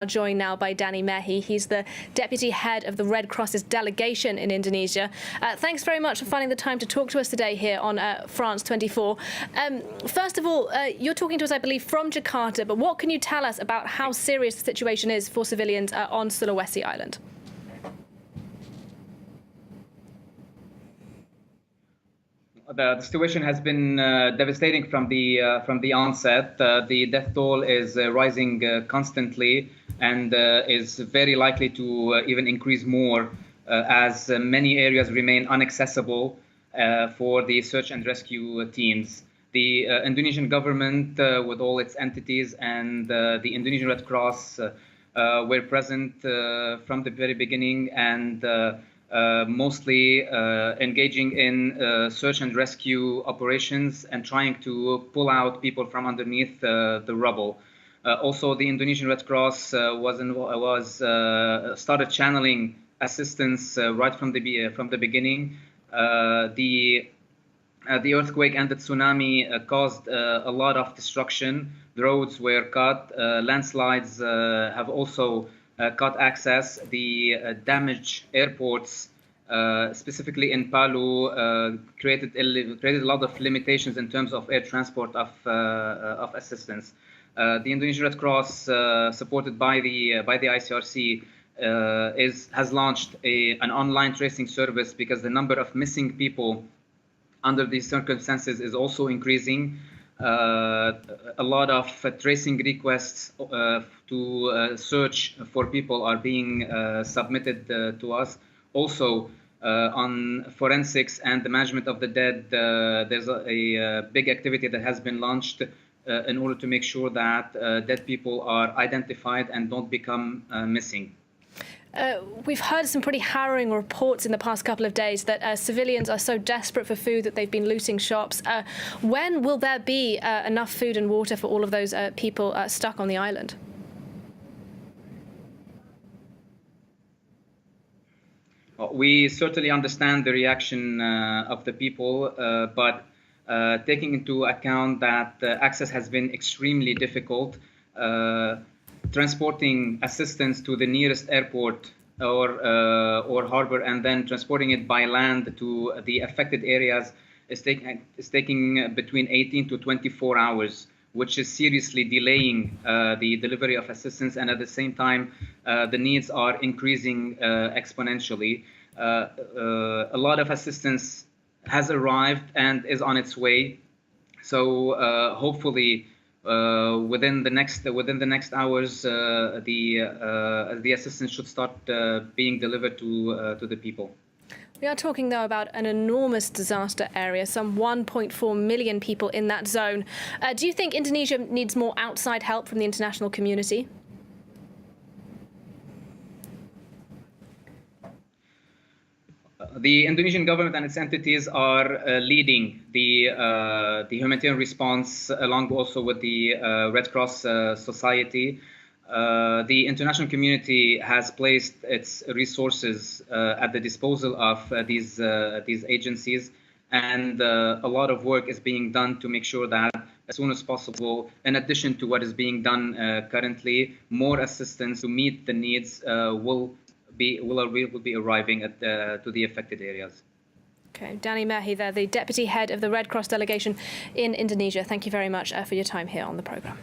Joined now by Danny Mehi. He's the deputy head of the Red Cross's delegation in Indonesia. Thanks very much for finding the time to talk to us today here on France 24. First of all, you're talking to us, I believe, from Jakarta, but what can you tell us about how serious the situation is for civilians on Sulawesi Island? The situation has been devastating from the onset. The death toll is rising constantly and is very likely to even increase more as many areas remain inaccessible for the search and rescue teams. The Indonesian government, with all its entities, and the Indonesian Red Cross were present from the very beginning and mostly engaging in search and rescue operations and trying to pull out people from underneath the rubble. Also, the Indonesian Red Cross started channeling assistance right from the beginning. The earthquake and the tsunami caused a lot of destruction. The roads were cut. Landslides have also cut access. The damaged airports, specifically in Palu, created a lot of limitations in terms of air transport of assistance. The Indonesian Red Cross, supported by the ICRC, has launched an online tracing service because the number of missing people under these circumstances is also increasing. A lot of tracing requests to search for people are being submitted to us. Also, on forensics and the management of the dead, there's a big activity that has been launched in order to make sure that dead people are identified and don't become missing. We've heard some pretty harrowing reports in the past couple of days that civilians are so desperate for food that they've been looting shops. When will there be enough food and water for all of those people stuck on the island? We certainly understand the reaction of the people, but taking into account that access has been extremely difficult, transporting assistance to the nearest airport or harbor and then transporting it by land to the affected areas is taking between 18 to 24 hours, which is seriously delaying the delivery of assistance, and at the same time the needs are increasing exponentially. A lot of assistance has arrived and is on its way, so hopefully within the next hours, the assistance should start being delivered to the people. We are talking, though, about an enormous disaster area, some 1.4 million people in that zone. Do you think Indonesia needs more outside help from the international community? The Indonesian government and its entities are leading the humanitarian response, along also with the Red Cross Society. The international community has placed its resources at the disposal of these agencies, and a lot of work is being done to make sure that as soon as possible, in addition to what is being done currently, more assistance to meet the needs will be arriving to the affected areas. Okay, Danny Mehi there, the deputy head of the Red Cross delegation in Indonesia. Thank you very much for your time here on the programme.